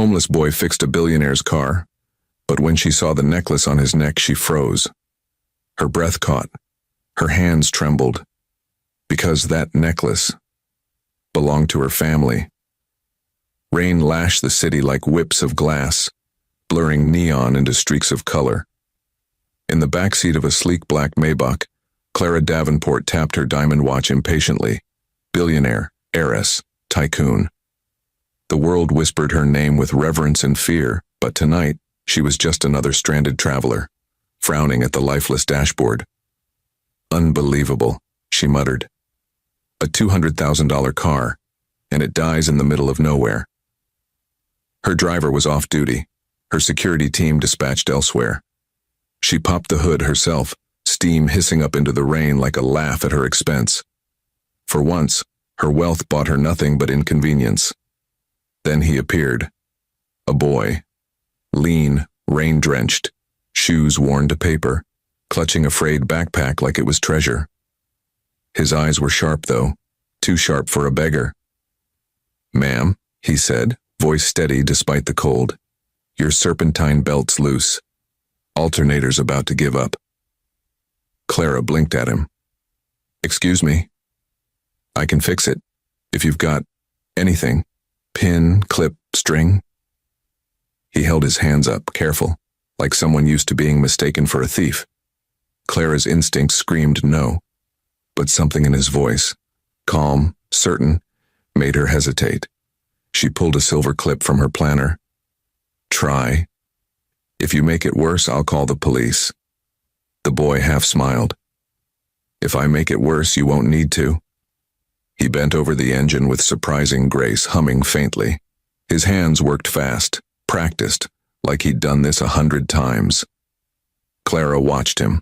homeless boy fixed a billionaire's car, but when she saw the necklace on his neck, she froze. Her breath caught. Her hands trembled. Because that necklace belonged to her family. Rain lashed the city like whips of glass, blurring neon into streaks of color. In the backseat of a sleek black Maybach, Clara Davenport tapped her diamond watch impatiently. Billionaire, heiress, tycoon. The world whispered her name with reverence and fear, but tonight, she was just another stranded traveler, frowning at the lifeless dashboard. Unbelievable, she muttered. A $200,000 car, and it dies in the middle of nowhere. Her driver was off duty, her security team dispatched elsewhere. She popped the hood herself, steam hissing up into the rain like a laugh at her expense. For once, her wealth bought her nothing but inconvenience. Then he appeared. A boy. Lean, rain-drenched, shoes worn to paper, clutching a frayed backpack like it was treasure. His eyes were sharp, though, too sharp for a beggar. "Ma'am," he said, voice steady despite the cold. "Your serpentine belt's loose. Alternator's about to give up." Clara blinked at him. "Excuse me. I can fix it, if you've got anything. Pin, clip, string." He held his hands up, careful, like someone used to being mistaken for a thief. Clara's instincts screamed no, but something in his voice, calm, certain, made her hesitate. She pulled a silver clip from her planner. "Try. If you make it worse, I'll call the police." The boy half smiled. "If I make it worse, you won't need to." He bent over the engine with surprising grace, humming faintly. His hands worked fast, practiced, like he'd done this 100 times. Clara watched him,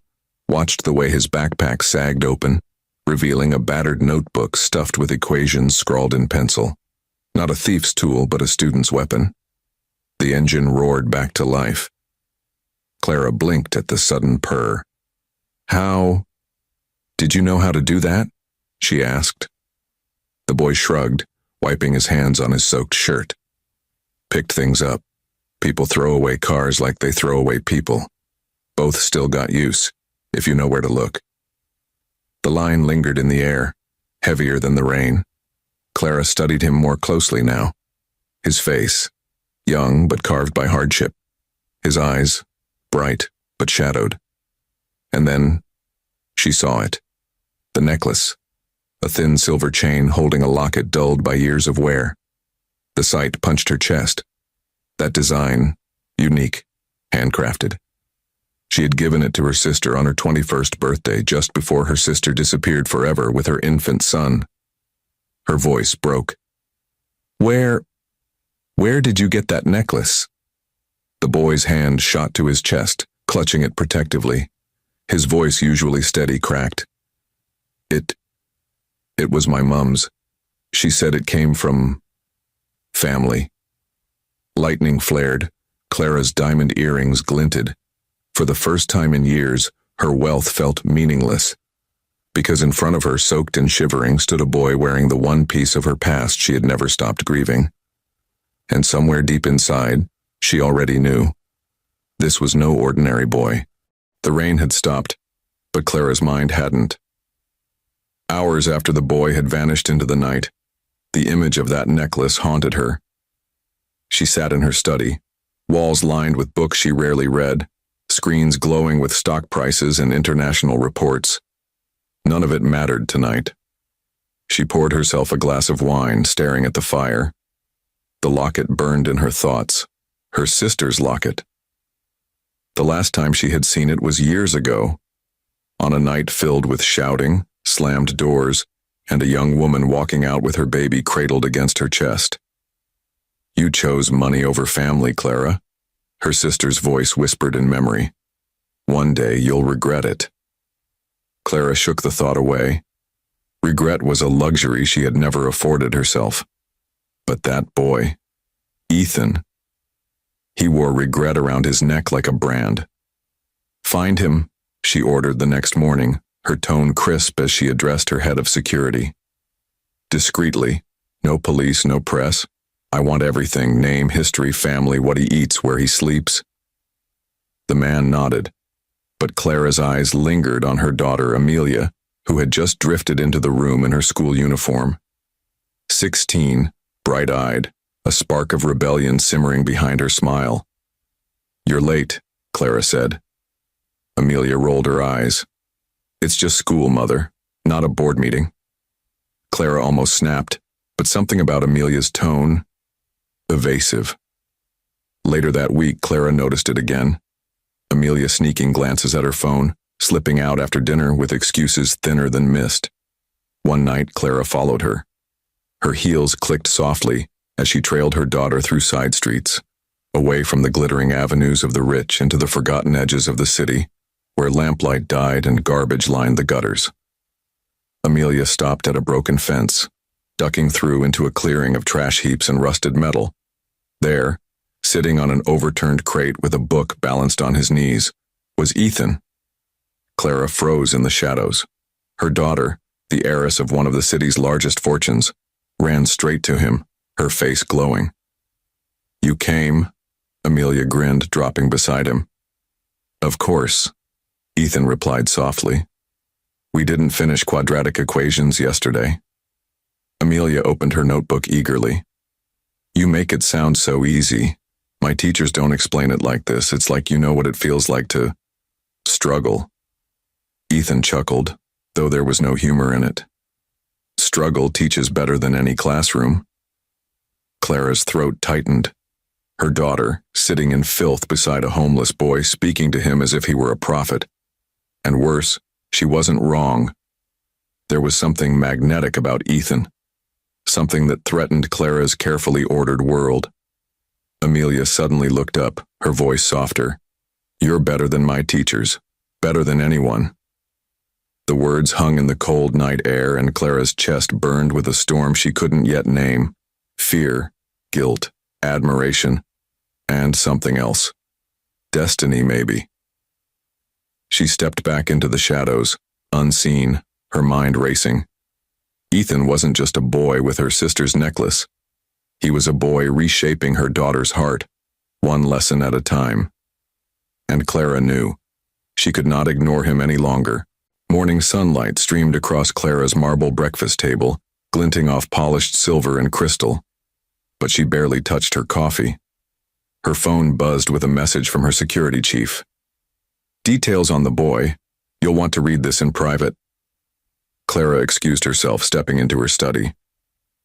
watched the way his backpack sagged open, revealing a battered notebook stuffed with equations scrawled in pencil. Not a thief's tool, but a student's weapon. The engine roared back to life. Clara blinked at the sudden purr. "How? Did you know how to do that?" she asked. The boy shrugged, wiping his hands on his soaked shirt. "Picked things up. People throw away cars like they throw away people. Both still got use, if you know where to look." The line lingered in the air, heavier than the rain. Clara studied him more closely now. His face, young but carved by hardship. His eyes, bright but shadowed. And then, she saw it. The necklace. A thin silver chain holding a locket dulled by years of wear. The sight punched her chest. That design, unique, handcrafted. She had given it to her sister on her 21st birthday, just before her sister disappeared forever with her infant son. Her voice broke. Where did you get that necklace?" The boy's hand shot to his chest, clutching it protectively. His voice, usually steady, cracked. It was my mum's. She said it came from family." Lightning flared. Clara's diamond earrings glinted. For the first time in years, her wealth felt meaningless. Because in front of her, soaked and shivering, stood a boy wearing the one piece of her past she had never stopped grieving. And somewhere deep inside, she already knew. This was no ordinary boy. The rain had stopped, but Clara's mind hadn't. Hours after the boy had vanished into the night, the image of that necklace haunted her. She sat in her study, walls lined with books she rarely read, screens glowing with stock prices and international reports. None of it mattered tonight. She poured herself a glass of wine, staring at the fire. The locket burned in her thoughts, her sister's locket. The last time she had seen it was years ago, on a night filled with shouting, slammed doors, and a young woman walking out with her baby cradled against her chest. "You chose money over family, Clara," her sister's voice whispered in memory. "One day you'll regret it." Clara shook the thought away. Regret was a luxury she had never afforded herself. But that boy, Ethan, he wore regret around his neck like a brand. "Find him," she ordered the next morning, her tone crisp as she addressed her head of security. Discreetly, no police, no press, I want everything, name, history, family, what he eats, where he sleeps. The man nodded, but Clara's eyes lingered on her daughter, Amelia, who had just drifted into the room in her school uniform. 16, bright-eyed, a spark of rebellion simmering behind her smile. You're late, Clara said. Amelia rolled her eyes. It's just school, Mother, not a board meeting. Clara almost snapped, but something about Amelia's tone, evasive. Later that week, Clara noticed it again. Amelia sneaking glances at her phone, slipping out after dinner with excuses thinner than mist. One night, Clara followed her. Her heels clicked softly as she trailed her daughter through side streets, away from the glittering avenues of the rich into the forgotten edges of the city, where lamplight died and garbage lined the gutters. Amelia stopped at a broken fence, ducking through into a clearing of trash heaps and rusted metal. There, sitting on an overturned crate with a book balanced on his knees, was Ethan. Clara froze in the shadows. Her daughter, the heiress of one of the city's largest fortunes, ran straight to him, her face glowing. You came? Amelia grinned, dropping beside him. Of course, Ethan replied softly. We didn't finish quadratic equations yesterday. Amelia opened her notebook eagerly. You make it sound so easy. My teachers don't explain it like this. It's like you know what it feels like to struggle. Ethan chuckled, though there was no humor in it. Struggle teaches better than any classroom. Clara's throat tightened. Her daughter, sitting in filth beside a homeless boy, speaking to him as if he were a prophet. And worse, she wasn't wrong. There was something magnetic about Ethan, something that threatened Clara's carefully ordered world. Amelia suddenly looked up, her voice softer. You're better than my teachers, better than anyone. The words hung in the cold night air, and Clara's chest burned with a storm she couldn't yet name. Fear, guilt, admiration, and something else. Destiny, maybe. She stepped back into the shadows, unseen, her mind racing. Ethan wasn't just a boy with her sister's necklace. He was a boy reshaping her daughter's heart, one lesson at a time. And Clara knew. She could not ignore him any longer. Morning sunlight streamed across Clara's marble breakfast table, glinting off polished silver and crystal. But she barely touched her coffee. Her phone buzzed with a message from her security chief. Details on the boy. You'll want to read this in private. Clara excused herself, stepping into her study.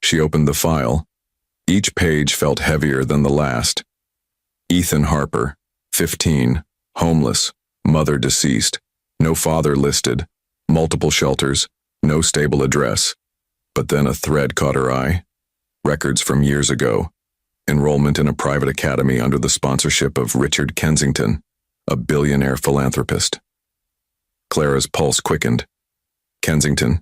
She opened the file. Each page felt heavier than the last. Ethan Harper, 15, homeless, mother deceased, no father listed, multiple shelters, no stable address. But then a thread caught her eye. Records from years ago. Enrollment in a private academy under the sponsorship of Richard Kensington, a billionaire philanthropist. Clara's pulse quickened. Kensington.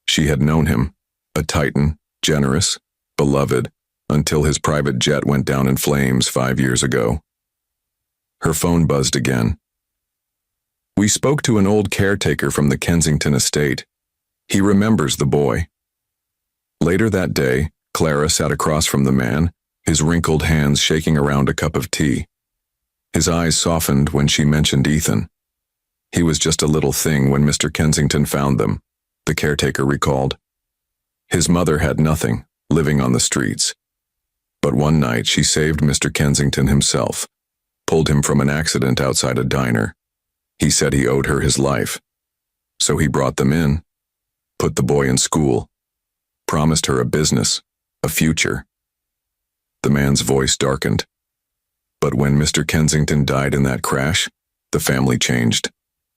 She had known him, a titan, generous, beloved, until his private jet went down in flames 5 years ago. Her phone buzzed again. We spoke to an old caretaker from the Kensington estate. He remembers the boy. Later that day, Clara sat across from the man, his wrinkled hands shaking around a cup of tea. His eyes softened when she mentioned Ethan. He was just a little thing when Mr. Kensington found them, the caretaker recalled. His mother had nothing, living on the streets. But one night she saved Mr. Kensington himself, pulled him from an accident outside a diner. He said he owed her his life. So he brought them in, put the boy in school, promised her a business, a future. The man's voice darkened. But when Mr. Kensington died in that crash, the family changed.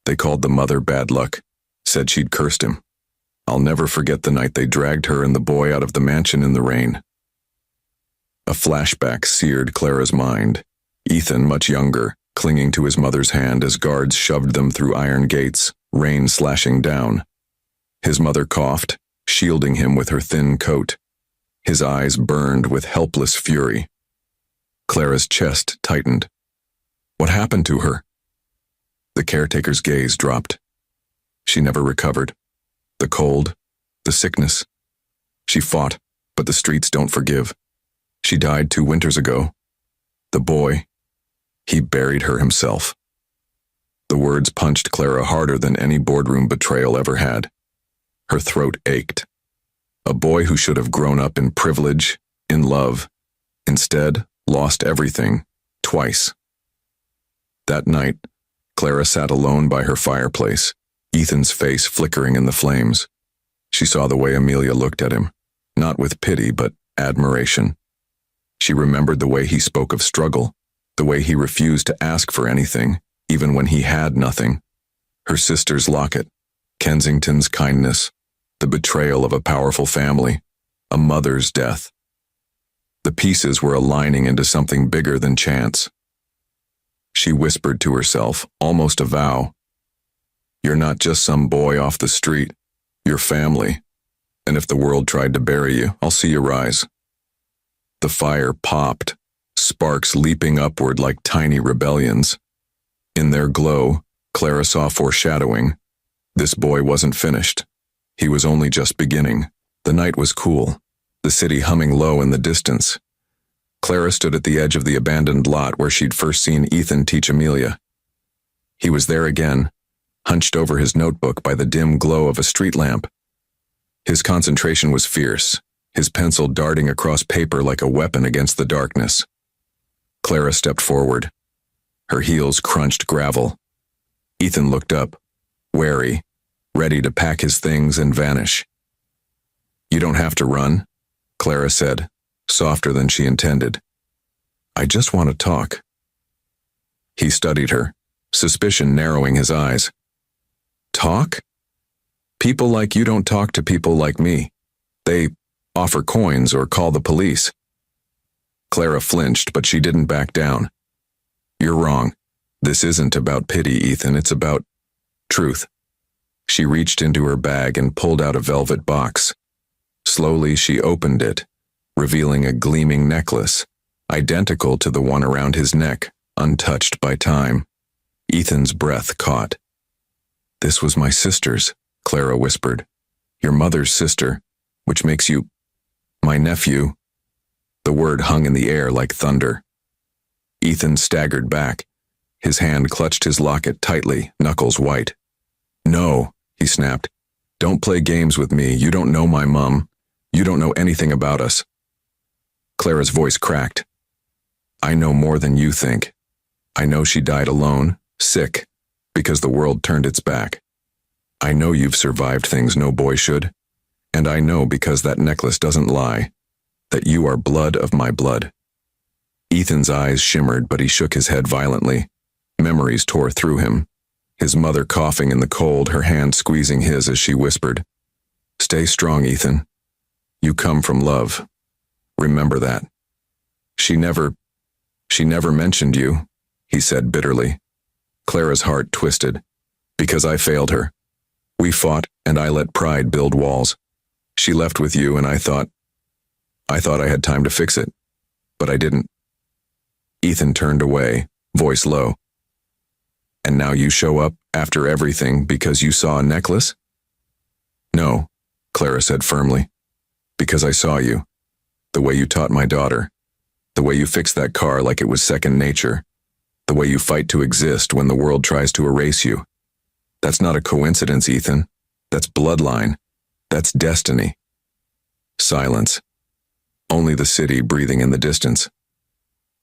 They called the mother bad luck, said she'd cursed him. I'll never forget the night they dragged her and the boy out of the mansion in the rain. A flashback seared Clara's mind. Ethan, much younger, clinging to his mother's hand as guards shoved them through iron gates, rain slashing down. His mother coughed, shielding him with her thin coat. His eyes burned with helpless fury. Clara's chest tightened. What happened to her? The caretaker's gaze dropped. She never recovered. The cold, the sickness. She fought, but the streets don't forgive. She died 2 winters ago. The boy, he buried her himself. The words punched Clara harder than any boardroom betrayal ever had. Her throat ached. A boy who should have grown up in privilege, in love, instead lost everything, twice. That night, Clara sat alone by her fireplace, Ethan's face flickering in the flames. She saw the way Amelia looked at him, not with pity but admiration. She remembered the way he spoke of struggle, the way he refused to ask for anything, even when he had nothing. Her sister's locket, Kensington's kindness, the betrayal of a powerful family, a mother's death. The pieces were aligning into something bigger than chance. She whispered to herself, almost a vow, "You're not just some boy off the street. You're family. And if the world tried to bury you, I'll see you rise." The fire popped, sparks leaping upward like tiny rebellions. In their glow, Clara saw foreshadowing. This boy wasn't finished. He was only just beginning. The night was cool, the city humming low in the distance. Clara stood at the edge of the abandoned lot where she'd first seen Ethan teach Amelia. He was there again, hunched over his notebook by the dim glow of a street lamp. His concentration was fierce, his pencil darting across paper like a weapon against the darkness. Clara stepped forward. Her heels crunched gravel. Ethan looked up, wary, ready to pack his things and vanish. "You don't have to run," Clara said, softer than she intended. "I just want to talk." He studied her, suspicion narrowing his eyes. "Talk? People like you don't talk to people like me. They offer coins or call the police." Clara flinched, but she didn't back down. "You're wrong. This isn't about pity, Ethan. It's about truth." She reached into her bag and pulled out a velvet box. Slowly, she opened it, revealing a gleaming necklace, identical to the one around his neck, untouched by time. Ethan's breath caught. "This was my sister's," Clara whispered. "Your mother's sister, which makes you my nephew." The word hung in the air like thunder. Ethan staggered back. His hand clutched his locket tightly, knuckles white. "No," he snapped. "Don't play games with me. You don't know my mom. You don't know anything about us." Clara's voice cracked. "I know more than you think. I know she died alone, sick, because the world turned its back. I know you've survived things no boy should. And I know because that necklace doesn't lie, that you are blood of my blood." Ethan's eyes shimmered, but he shook his head violently. Memories tore through him. His mother coughing in the cold, her hand squeezing his as she whispered, "Stay strong, Ethan. You come from love. Remember that." She never mentioned you," he said bitterly. Clara's heart twisted. "Because I failed her. We fought, and I let pride build walls. She left with you, and I thought I had time to fix it. But I didn't." Ethan turned away, voice low. "And now you show up after everything because you saw a necklace?" "No," Clara said firmly. "Because I saw you. The way you taught my daughter. The way you fixed that car like it was second nature. The way you fight to exist when the world tries to erase you. That's not a coincidence, Ethan. That's bloodline. That's destiny." Silence. Only the city breathing in the distance.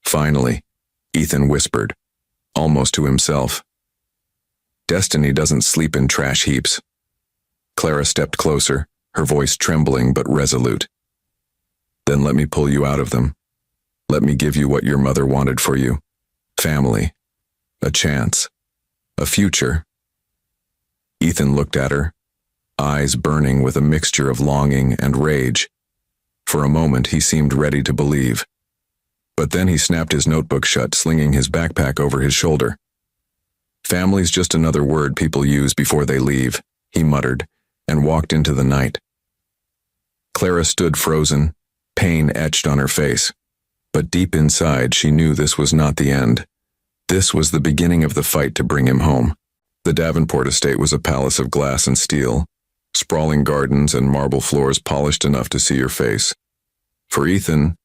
Finally, Ethan whispered, almost to himself, "Destiny doesn't sleep in trash heaps." Clara stepped closer, her voice trembling but resolute. "Then let me pull you out of them. Let me give you what your mother wanted for you. Family. A chance. A future." Ethan looked at her, eyes burning with a mixture of longing and rage. For a moment he seemed ready to believe. But then he snapped his notebook shut, slinging his backpack over his shoulder. "Family's just another word people use before they leave," he muttered, and walked into the night. Clara stood frozen, pain etched on her face. But deep inside she knew this was not the end. This was the beginning of the fight to bring him home. The Davenport estate was a palace of glass and steel, sprawling gardens and marble floors polished enough to see your face. For Ethan,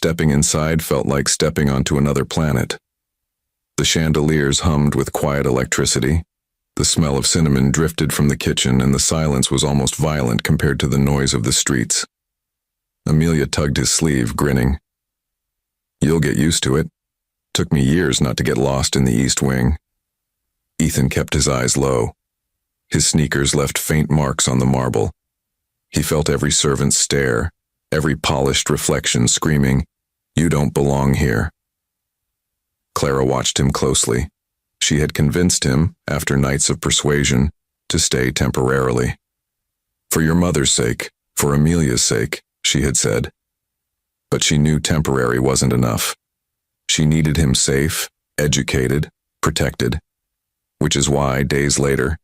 Stepping inside felt like stepping onto another planet. The chandeliers hummed with quiet electricity. The smell of cinnamon drifted from the kitchen, and the silence was almost violent compared to the noise of the streets. Amelia tugged his sleeve, grinning. "You'll get used to it. Took me years not to get lost in the East Wing." Ethan kept his eyes low. His sneakers left faint marks on the marble. He felt every servant's stare, every polished reflection screaming, "You don't belong here." Clara watched him closely. She had convinced him, after nights of persuasion, to stay temporarily. "For your mother's sake, for Amelia's sake," she had said. But she knew temporary wasn't enough. She needed him safe, educated, protected. Which is why, days later,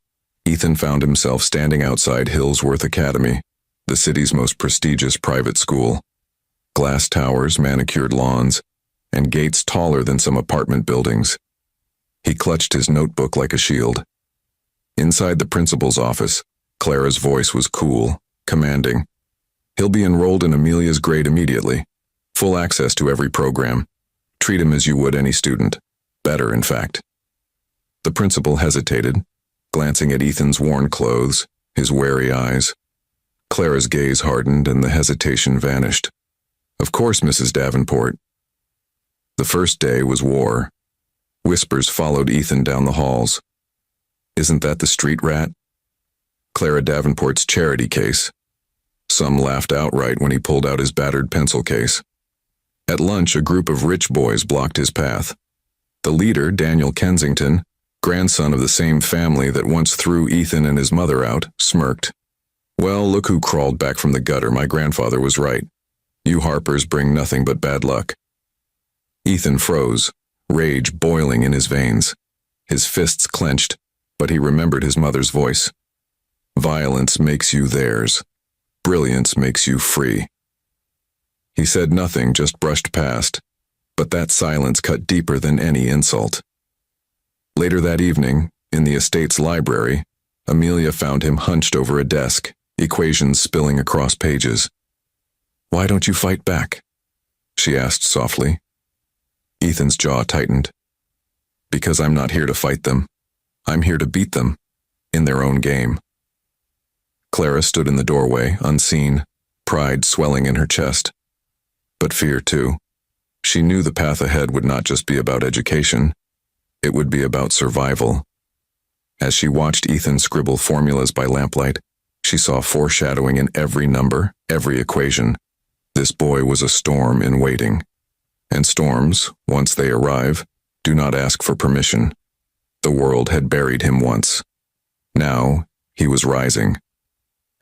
Ethan found himself standing outside Hillsworth Academy, the city's most prestigious private school. Glass towers, manicured lawns, and gates taller than some apartment buildings. He clutched his notebook like a shield. Inside the principal's office, Clara's voice was cool, commanding. "He'll be enrolled in Amelia's grade immediately. Full access to every program. Treat him as you would any student. Better, in fact." The principal hesitated, glancing at Ethan's worn clothes, his wary eyes. Clara's gaze hardened and the hesitation vanished. "Of course, Mrs. Davenport." The first day was war. Whispers followed Ethan down the halls. "Isn't that the street rat? Clara Davenport's charity case." Some laughed outright when he pulled out his battered pencil case. At lunch, a group of rich boys blocked his path. The leader, Daniel Kensington, grandson of the same family that once threw Ethan and his mother out, smirked. "Well, look who crawled back from the gutter. My grandfather was right. You Harpers bring nothing but bad luck." Ethan froze, rage boiling in his veins. His fists clenched, but he remembered his mother's voice. "Violence makes you theirs. Brilliance makes you free." He said nothing, just brushed past, but that silence cut deeper than any insult. Later that evening, in the estate's library, Amelia found him hunched over a desk, equations spilling across pages. "Why don't you fight back?" she asked softly. Ethan's jaw tightened. "Because I'm not here to fight them. I'm here to beat them, in their own game." Clara stood in the doorway, unseen, pride swelling in her chest. But fear, too. She knew the path ahead would not just be about education. It would be about survival. As she watched Ethan scribble formulas by lamplight, she saw foreshadowing in every number, every equation. This boy was a storm in waiting. And storms, once they arrive, do not ask for permission. The world had buried him once. Now, he was rising.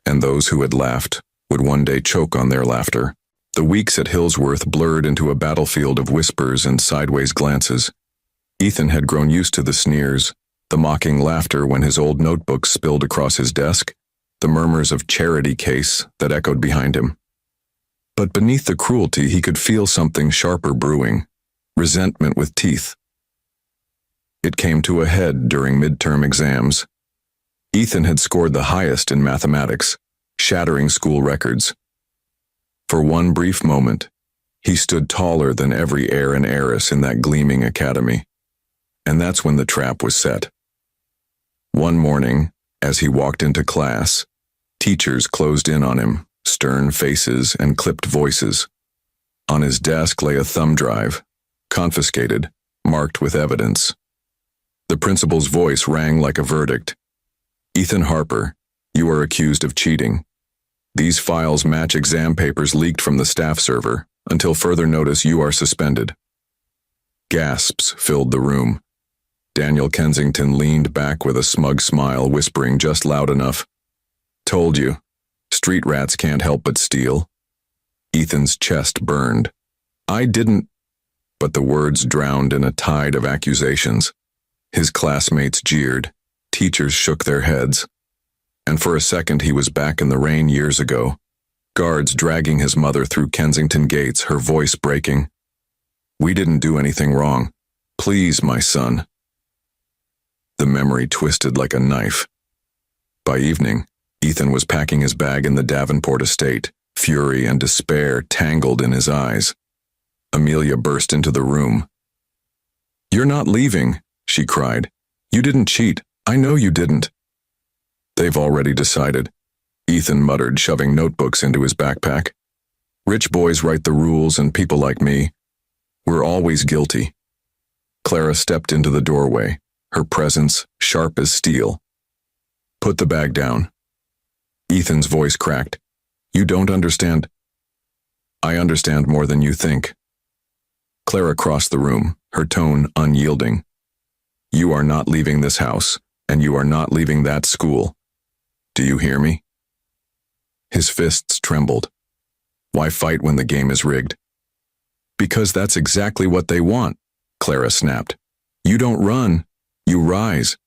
And those who had laughed would one day choke on their laughter. The weeks at Hillsworth blurred into a battlefield of whispers and sideways glances. Ethan had grown used to the sneers, the mocking laughter when his old notebook spilled across his desk, the murmurs of charity case that echoed behind him. But beneath the cruelty, he could feel something sharper brewing, resentment with teeth. It came to a head during midterm exams. Ethan had scored the highest in mathematics, shattering school records. For one brief moment, he stood taller than every heir and heiress in that gleaming academy. And that's when the trap was set. One morning, as he walked into class, teachers closed in on him, stern faces and clipped voices. On his desk lay a thumb drive, confiscated, marked with evidence. The principal's voice rang like a verdict. "Ethan Harper, you are accused of cheating. These files match exam papers leaked from the staff server. Until further notice, you are suspended." Gasps filled the room. Daniel Kensington leaned back with a smug smile, whispering just loud enough. "Told you. Street rats can't help but steal." Ethan's chest burned. "I didn't," but the words drowned in a tide of accusations. His classmates jeered, teachers shook their heads. And for a second he was back in the rain years ago, guards dragging his mother through Kensington gates, her voice breaking. "We didn't do anything wrong. Please, my son." The memory twisted like a knife. By evening, Ethan was packing his bag in the Davenport estate, fury and despair tangled in his eyes. Amelia burst into the room. "You're not leaving," she cried. "You didn't cheat. I know you didn't." "They've already decided," Ethan muttered, shoving notebooks into his backpack. "Rich boys write the rules, and people like me, we're always guilty." Clara stepped into the doorway, her presence sharp as steel. "Put the bag down." Ethan's voice cracked. "You don't understand." "I understand more than you think." Clara crossed the room, her tone unyielding. "You are not leaving this house, and you are not leaving that school. Do you hear me?" His fists trembled. Why fight when the game is rigged? "Because that's exactly what they want," Clara snapped. "You don't run, you rise.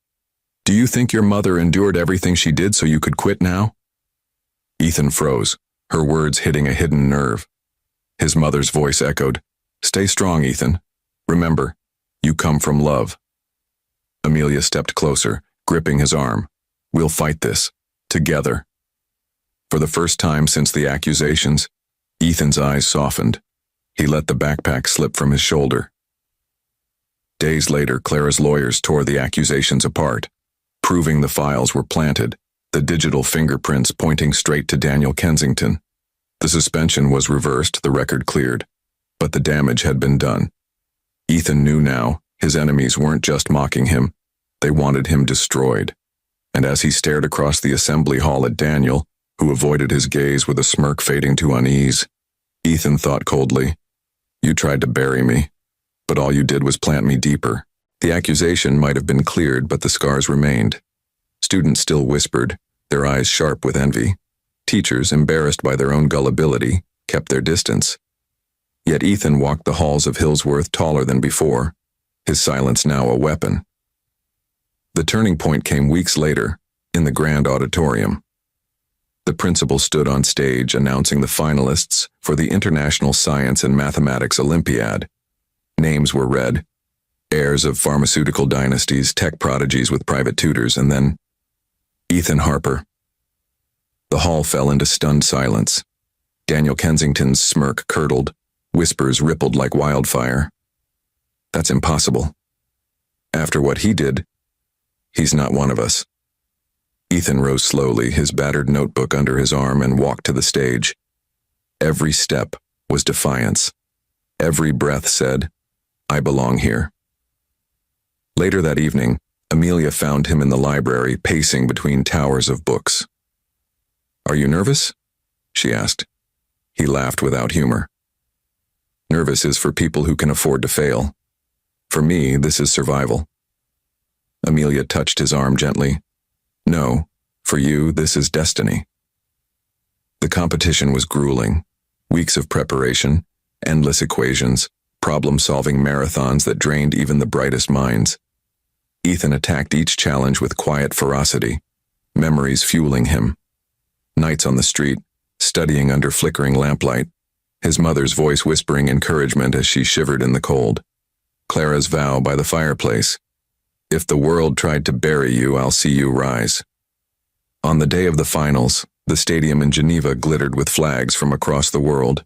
Do you think your mother endured everything she did so you could quit now?" Ethan froze, her words hitting a hidden nerve. His mother's voice echoed, "Stay strong, Ethan. Remember, you come from love." Amelia stepped closer, gripping his arm. "We'll fight this, together." For the first time since the accusations, Ethan's eyes softened. He let the backpack slip from his shoulder. Days later, Clara's lawyers tore the accusations apart, proving the files were planted, the digital fingerprints pointing straight to Daniel Kensington. The suspension was reversed, the record cleared, but the damage had been done. Ethan knew now his enemies weren't just mocking him, they wanted him destroyed. And as he stared across the assembly hall at Daniel, who avoided his gaze with a smirk fading to unease, Ethan thought coldly, "You tried to bury me, but all you did was plant me deeper." The accusation might have been cleared, but the scars remained. Students still whispered, their eyes sharp with envy. Teachers, embarrassed by their own gullibility, kept their distance. Yet Ethan walked the halls of Hillsworth taller than before, his silence now a weapon. The turning point came weeks later, in the grand auditorium. The principal stood on stage announcing the finalists for the International Science and Mathematics Olympiad. Names were read, heirs of pharmaceutical dynasties, tech prodigies with private tutors, and then Ethan Harper. The hall fell into stunned silence. Daniel Kensington's smirk curdled, whispers rippled like wildfire. "That's impossible. After what he did, he's not one of us." Ethan rose slowly, his battered notebook under his arm, and walked to the stage. Every step was defiance. Every breath said, "I belong here." Later that evening, Amelia found him in the library, pacing between towers of books. "Are you nervous?" she asked. He laughed without humor. "Nervous is for people who can afford to fail. For me, this is survival." Amelia touched his arm gently. "No, for you, this is destiny." The competition was grueling. Weeks of preparation, endless equations, problem-solving marathons that drained even the brightest minds. Ethan attacked each challenge with quiet ferocity, memories fueling him. Nights on the street, studying under flickering lamplight, his mother's voice whispering encouragement as she shivered in the cold. Clara's vow by the fireplace. "If the world tried to bury you, I'll see you rise." On the day of the finals, the stadium in Geneva glittered with flags from across the world.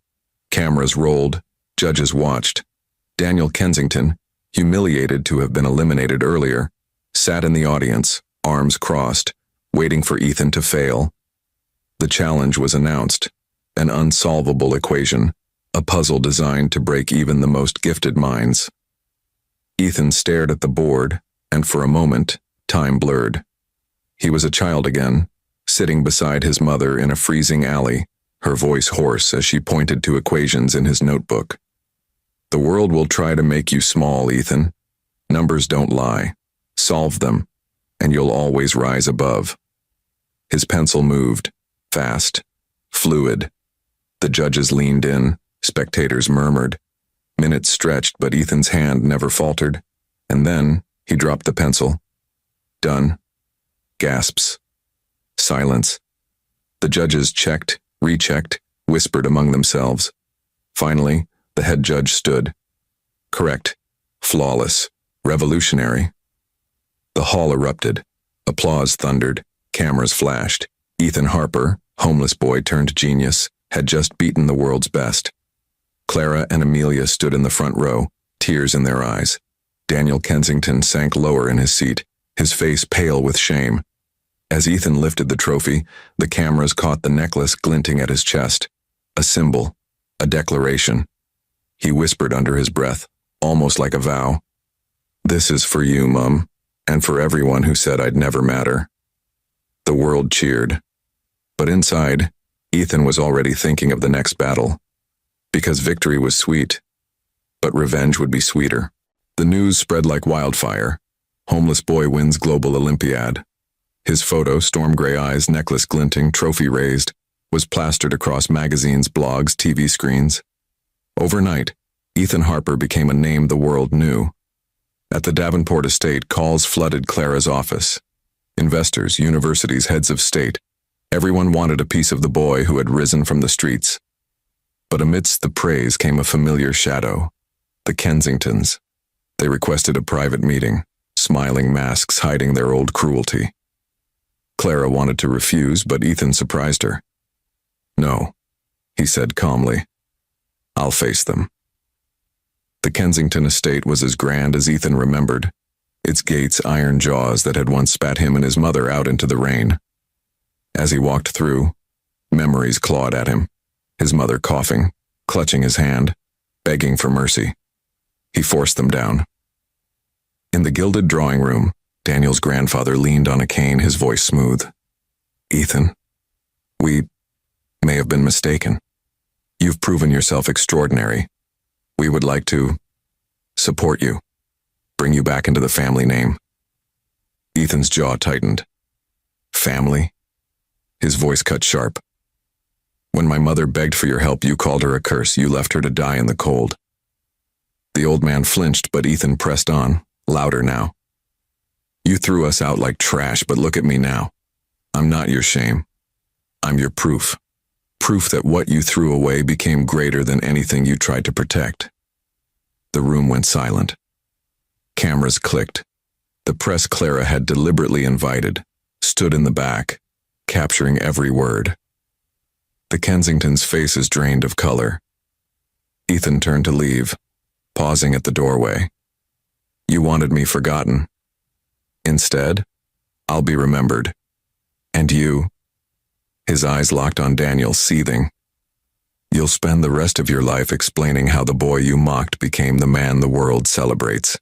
Cameras rolled, judges watched. Daniel Kensington, humiliated to have been eliminated earlier, sat in the audience, arms crossed, waiting for Ethan to fail. The challenge was announced, an unsolvable equation, a puzzle designed to break even the most gifted minds. Ethan stared at the board, and for a moment, time blurred. He was a child again, sitting beside his mother in a freezing alley, her voice hoarse as she pointed to equations in his notebook. "The world will try to make you small, Ethan. Numbers don't lie. Solve them, and you'll always rise above." His pencil moved, fast, fluid. The judges leaned in, spectators murmured. Minutes stretched, but Ethan's hand never faltered. And then he dropped the pencil. "Done." Gasps. Silence. The judges checked, rechecked, whispered among themselves. Finally, the head judge stood. "Correct. Flawless. Revolutionary." The hall erupted. Applause thundered. Cameras flashed. Ethan Harper, homeless boy turned genius, had just beaten the world's best. Clara and Amelia stood in the front row, tears in their eyes. Daniel Kensington sank lower in his seat, his face pale with shame. As Ethan lifted the trophy, the cameras caught the necklace glinting at his chest. A symbol, a declaration. He whispered under his breath, almost like a vow. "This is for you, Mum, and for everyone who said I'd never matter." The world cheered. But inside, Ethan was already thinking of the next battle. Because victory was sweet, but revenge would be sweeter. The news spread like wildfire. Homeless boy wins global Olympiad. His photo, storm gray eyes, necklace glinting, trophy raised, was plastered across magazines, blogs, TV screens. Overnight, Ethan Harper became a name the world knew. At the Davenport estate, calls flooded Clara's office. Investors, universities, heads of state, everyone wanted a piece of the boy who had risen from the streets. But amidst the praise came a familiar shadow. The Kensingtons. They requested a private meeting, smiling masks hiding their old cruelty. Clara wanted to refuse, but Ethan surprised her. "No," he said calmly. "I'll face them." The Kensington estate was as grand as Ethan remembered, its gates iron jaws that had once spat him and his mother out into the rain. As he walked through, memories clawed at him, his mother coughing, clutching his hand, begging for mercy. He forced them down. In the gilded drawing room, Daniel's grandfather leaned on a cane, his voice smooth. "Ethan, we may have been mistaken. You've proven yourself extraordinary. We would like to support you, bring you back into the family name." Ethan's jaw tightened. "Family?" His voice cut sharp. "When my mother begged for your help, you called her a curse. You left her to die in the cold." The old man flinched, but Ethan pressed on, louder now. "You threw us out like trash, but look at me now. I'm not your shame. I'm your proof. Proof that what you threw away became greater than anything you tried to protect." The room went silent. Cameras clicked. The press Clara had deliberately invited stood in the back, capturing every word. The Kensingtons' faces drained of color. Ethan turned to leave, pausing at the doorway. "You wanted me forgotten. Instead, I'll be remembered. And you," his eyes locked on Daniel, seething, "you'll spend the rest of your life explaining how the boy you mocked became the man the world celebrates."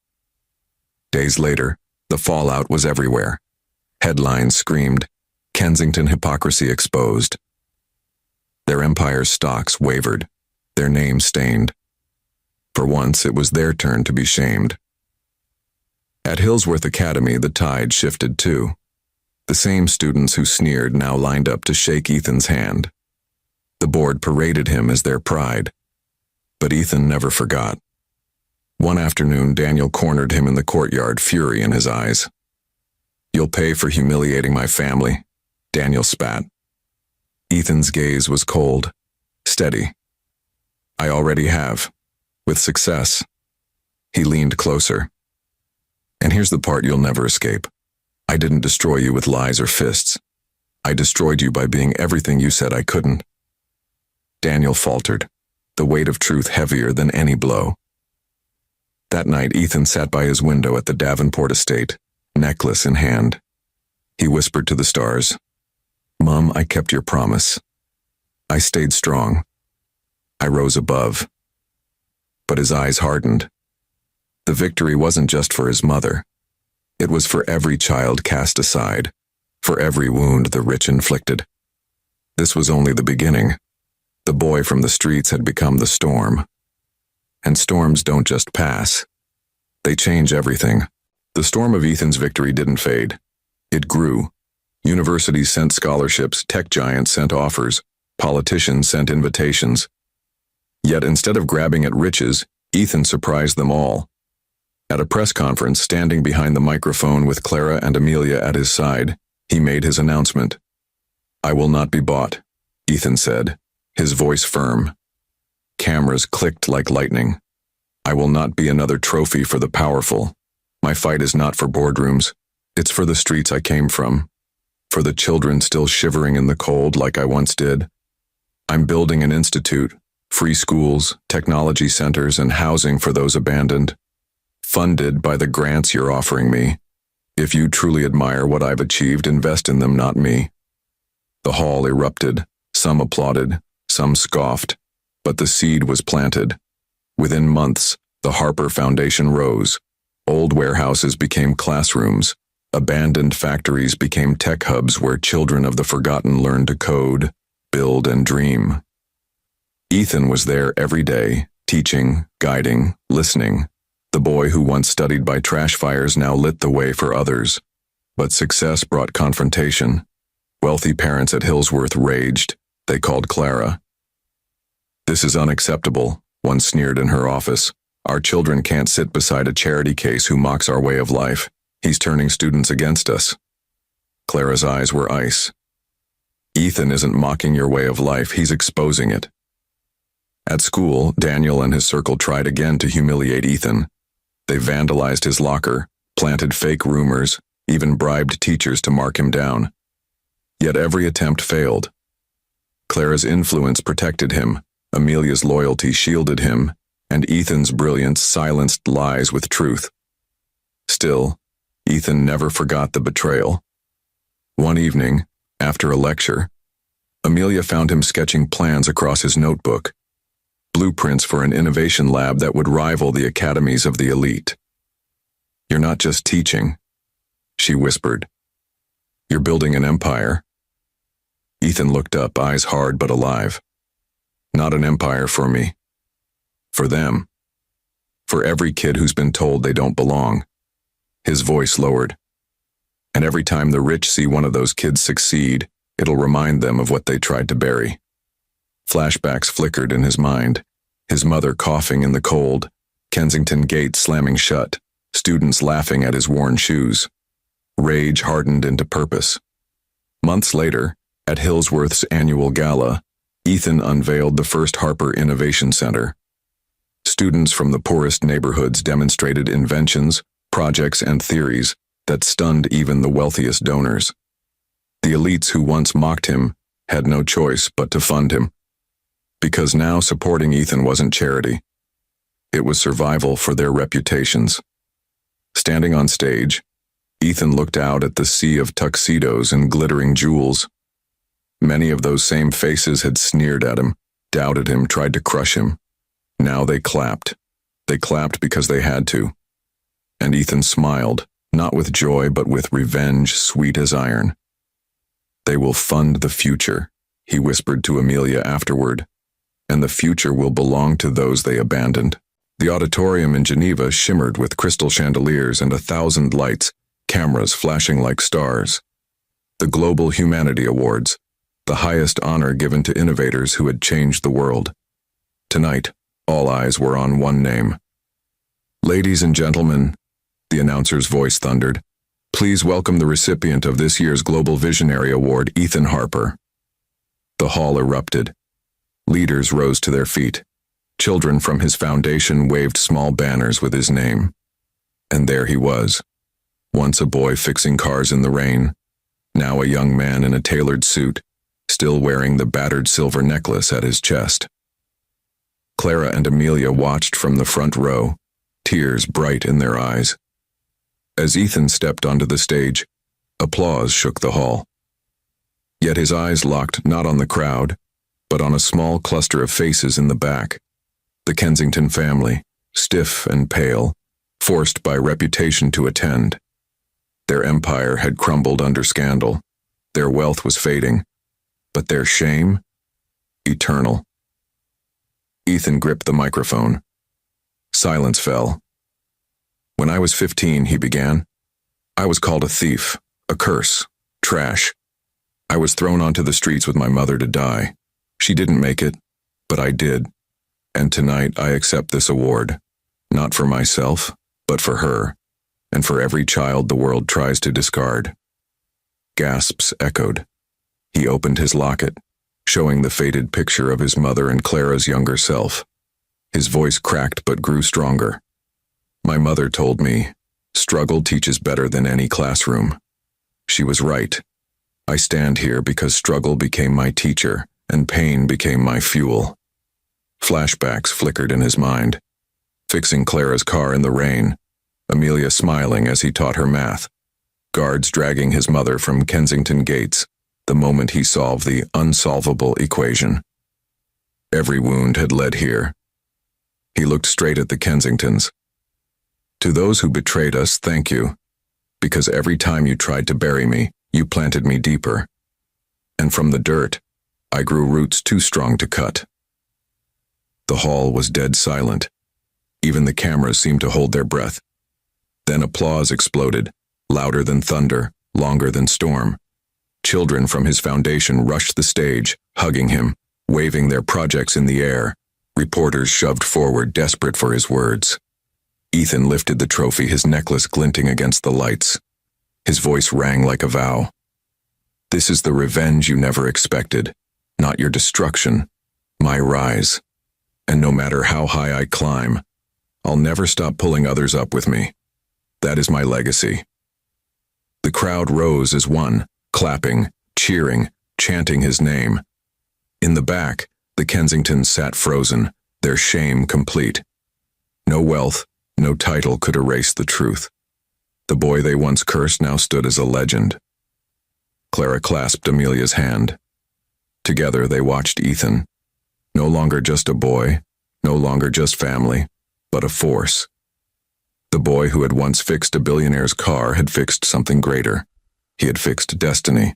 Days later, the fallout was everywhere. Headlines screamed, "Kensington hypocrisy exposed." Their empire's stocks wavered, their names stained. For once, it was their turn to be shamed. At Hillsworth Academy, the tide shifted too. The same students who sneered now lined up to shake Ethan's hand. The board paraded him as their pride. But Ethan never forgot. One afternoon, Daniel cornered him in the courtyard, fury in his eyes. "You'll pay for humiliating my family," Daniel spat. Ethan's gaze was cold, steady. "I already have, with success." He leaned closer. "And here's the part you'll never escape. I didn't destroy you with lies or fists. I destroyed you by being everything you said I couldn't." Daniel faltered, the weight of truth heavier than any blow. That night, Ethan sat by his window at the Davenport estate, necklace in hand. He whispered to the stars, "Mom, I kept your promise. I stayed strong. I rose above." But his eyes hardened. The victory wasn't just for his mother. It was for every child cast aside, for every wound the rich inflicted. This was only the beginning. The boy from the streets had become the storm. And storms don't just pass. They change everything. The storm of Ethan's victory didn't fade. It grew. Universities sent scholarships, tech giants sent offers, politicians sent invitations. Yet instead of grabbing at riches, Ethan surprised them all. At a press conference, standing behind the microphone with Clara and Amelia at his side, he made his announcement. "I will not be bought," Ethan said, his voice firm. Cameras clicked like lightning. "I will not be another trophy for the powerful. My fight is not for boardrooms. It's for the streets I came from. For the children still shivering in the cold like I once did. I'm building an institute Free schools, technology centers, and housing for those abandoned. Funded by the grants you're offering me. If you truly admire what I've achieved, invest in them, not me. The hall erupted. Some applauded, some scoffed, but the seed was planted. Within months, the Harper Foundation rose. Old warehouses became classrooms. Abandoned factories became tech hubs where children of the forgotten learned to code, build, and dream. Ethan was there every day, teaching, guiding, listening. The boy who once studied by trash fires now lit the way for others. But success brought confrontation. Wealthy parents at Hillsworth raged. They called Clara. "This is unacceptable," one sneered in her office. "Our children can't sit beside a charity case who mocks our way of life. He's turning students against us." Clara's eyes were ice. "Ethan isn't mocking your way of life, he's exposing it." At school, Daniel and his circle tried again to humiliate Ethan. They vandalized his locker, planted fake rumors, even bribed teachers to mark him down. Yet every attempt failed. Clara's influence protected him, Amelia's loyalty shielded him, and Ethan's brilliance silenced lies with truth. Still, Ethan never forgot the betrayal. One evening, after a lecture, Amelia found him sketching plans across his notebook, blueprints for an innovation lab that would rival the academies of the elite. "You're not just teaching," she whispered. "You're building an empire." Ethan looked up, eyes hard but alive. "Not an empire for me. For them. For every kid who's been told they don't belong." His voice lowered. "And every time the rich see one of those kids succeed, it'll remind them of what they tried to bury." Flashbacks flickered in his mind. His mother coughing in the cold, Kensington Gate slamming shut, students laughing at his worn shoes. Rage hardened into purpose. Months later, at Hillsworth's annual gala, Ethan unveiled the first Harper Innovation Center. Students from the poorest neighborhoods demonstrated inventions, projects, and theories that stunned even the wealthiest donors. The elites who once mocked him had no choice but to fund him. Because now supporting Ethan wasn't charity. It was survival for their reputations. Standing on stage, Ethan looked out at the sea of tuxedos and glittering jewels. Many of those same faces had sneered at him, doubted him, tried to crush him. Now they clapped. They clapped because they had to. And Ethan smiled, not with joy but with revenge sweet as iron. "They will fund the future," he whispered to Amelia afterward. "And the future will belong to those they abandoned." The auditorium in Geneva shimmered with crystal chandeliers and 1,000 lights, cameras flashing like stars. The Global Humanity Awards, the highest honor given to innovators who had changed the world. Tonight, all eyes were on one name. "Ladies and gentlemen," the announcer's voice thundered, "please welcome the recipient of this year's Global Visionary Award, Ethan Harper." The hall erupted. Leaders rose to their feet. Children from his foundation waved small banners with his name. And there he was, once a boy fixing cars in the rain, now a young man in a tailored suit, still wearing the battered silver necklace at his chest. Clara and Amelia watched from the front row, tears bright in their eyes. As Ethan stepped onto the stage, applause shook the hall. Yet his eyes locked not on the crowd, but on a small cluster of faces in the back. The Kensington family, stiff and pale, forced by reputation to attend. Their empire had crumbled under scandal. Their wealth was fading, but their shame, eternal. Ethan gripped the microphone. Silence fell. "When I was 15, he began, I was called a thief, a curse, trash. I was thrown onto the streets with my mother to die. She didn't make it, but I did. And tonight I accept this award, not for myself, but for her, and for every child the world tries to discard." Gasps echoed. He opened his locket, showing the faded picture of his mother and Clara's younger self. His voice cracked but grew stronger. "My mother told me, struggle teaches better than any classroom. She was right. I stand here because struggle became my teacher, and pain became my fuel. Flashbacks flickered in his mind. Fixing Clara's car in the rain, Amelia smiling as he taught her math, guards dragging his mother from Kensington gates the moment he solved the unsolvable equation. Every wound had led here. He looked straight at the Kensingtons. To those who betrayed us, thank you, because every time you tried to bury me, you planted me deeper. And from the dirt, I grew roots too strong to cut. The hall was dead silent. Even the cameras seemed to hold their breath. Then applause exploded, louder than thunder, longer than storm. Children from his foundation rushed the stage, hugging him, waving their projects in the air. Reporters shoved forward, desperate for his words. Ethan lifted the trophy, his necklace glinting against the lights. His voice rang like a vow. This is the revenge you never expected, not your destruction, my rise. And no matter how high I climb, I'll never stop pulling others up with me. That is my legacy. The crowd rose as one, clapping, cheering, chanting his name. In the back, the Kensingtons sat frozen, their shame complete. No wealth, no title could erase the truth. The boy they once cursed now stood as a legend. Clara clasped Amelia's hand. Together they watched Ethan. No longer just a boy, no longer just family, but a force. The boy who had once fixed a billionaire's car had fixed something greater. He had fixed destiny.